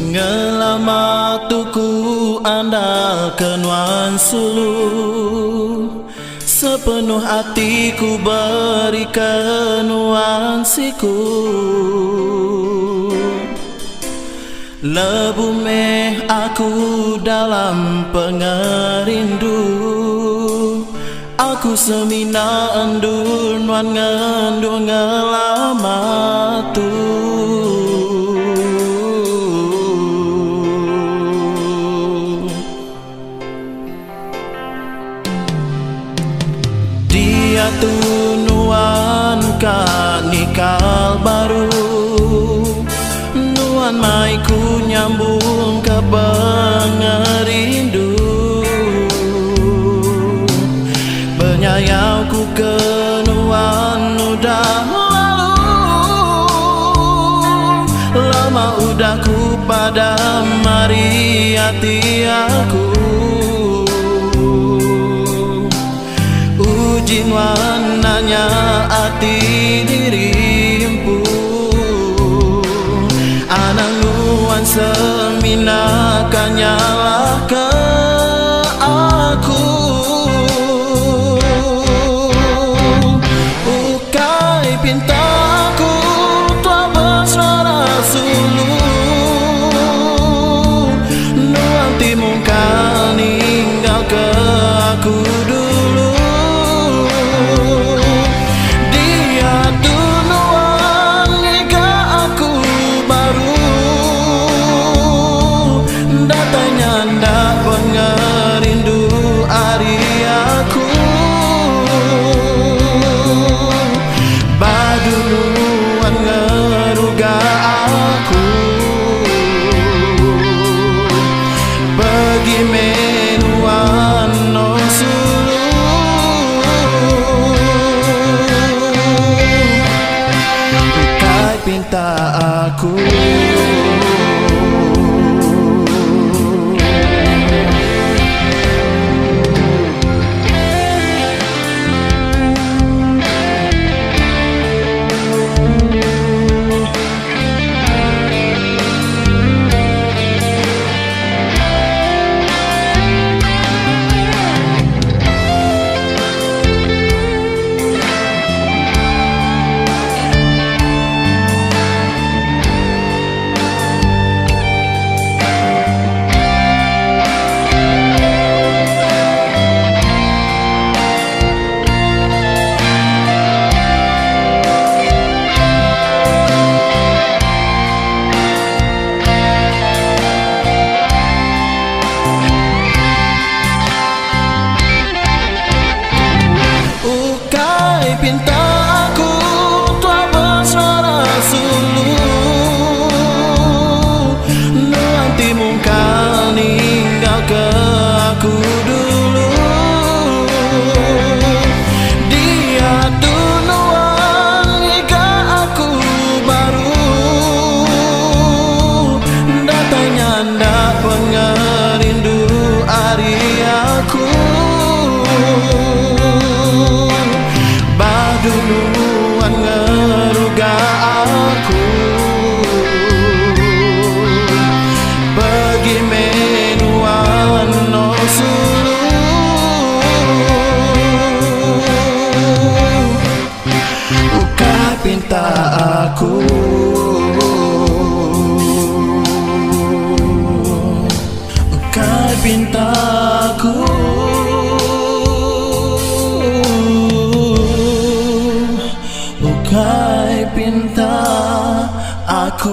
Ngelama tuku andalkan wan sulu, sepenuh hatiku berikan wan siku. Lebu meh aku dalam pengerindu, aku semina endun wan ngendu ngelama tu. Dia tu nuan kanikal baru, nuan mai ku nyambung ke pengerindu. Penyayau ku ke nuan udah lalu, lama udah ku padam mari hati aku. Uji warnanya hati dirimu, ananguan semina kanyalah ke aku. Ukai pintaku tua bersuara sulu, nuang timung kau ninggal ke aku dulu. Pinta aku pintaku tua bersuara sulu, nuang timung kau ninggal ke aku dulu. Dia tu nuang hingga aku baru, datanya ndak pengerindu hari aku. Duluan ngeruga aku, pergi menuan no sulu. Buka pinta aku, buka pinta aku. Bukai pinta aku.